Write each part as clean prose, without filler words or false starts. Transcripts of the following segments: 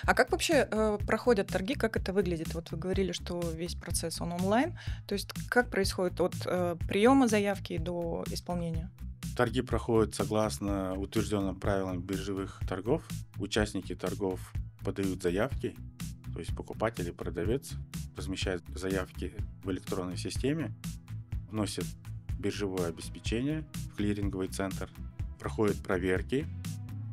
А как вообще, проходят торги? Как это выглядит? Вот вы говорили, что весь процесс он онлайн. То есть как происходит от, приема заявки до исполнения? Торги проходят согласно утвержденным правилам биржевых торгов. Участники торгов подают заявки, то есть покупатель и продавец размещают заявки в электронной системе, вносят биржевое обеспечение в клиринговый центр, проходят проверки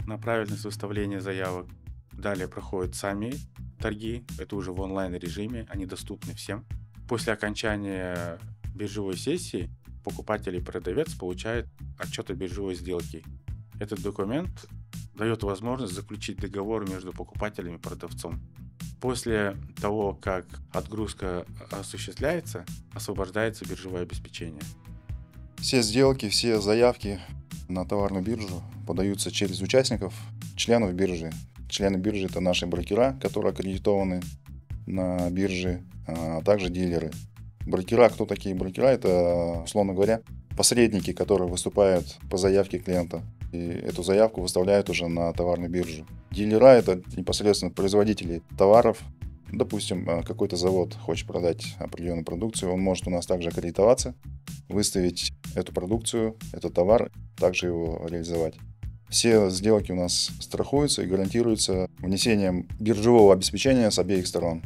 на правильность выставления заявок. Далее проходят сами торги, это уже в онлайн-режиме, они доступны всем. После окончания биржевой сессии покупатель и продавец получают отчет о биржевой сделке. Этот документ дает возможность заключить договор между покупателем и продавцом. После того, как отгрузка осуществляется, освобождается биржевое обеспечение. Все сделки, все заявки на товарную биржу подаются через участников, членов биржи. Члены биржи — это наши брокера, которые аккредитованы на бирже, а также дилеры. Брокера, кто такие брокера? Это, условно говоря, посредники, которые выступают по заявке клиента. И эту заявку выставляют уже на товарную биржу. Дилера — это непосредственно производители товаров. Допустим, какой-то завод хочет продать определенную продукцию, он может у нас также аккредитоваться, выставить эту продукцию, этот товар, также его реализовать. Все сделки у нас страхуются и гарантируются внесением биржевого обеспечения с обеих сторон.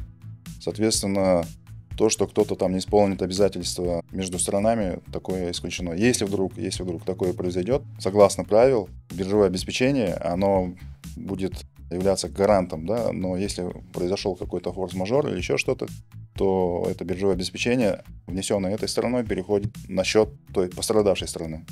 Соответственно, то, что кто-то там не исполнит обязательства между сторонами, такое исключено. Если вдруг такое произойдет, согласно правил, биржевое обеспечение, оно будет являться гарантом, да, но если произошел какой-то форс-мажор или еще что-то, то это биржевое обеспечение, внесенное этой стороной, переходит на счет той пострадавшей стороны.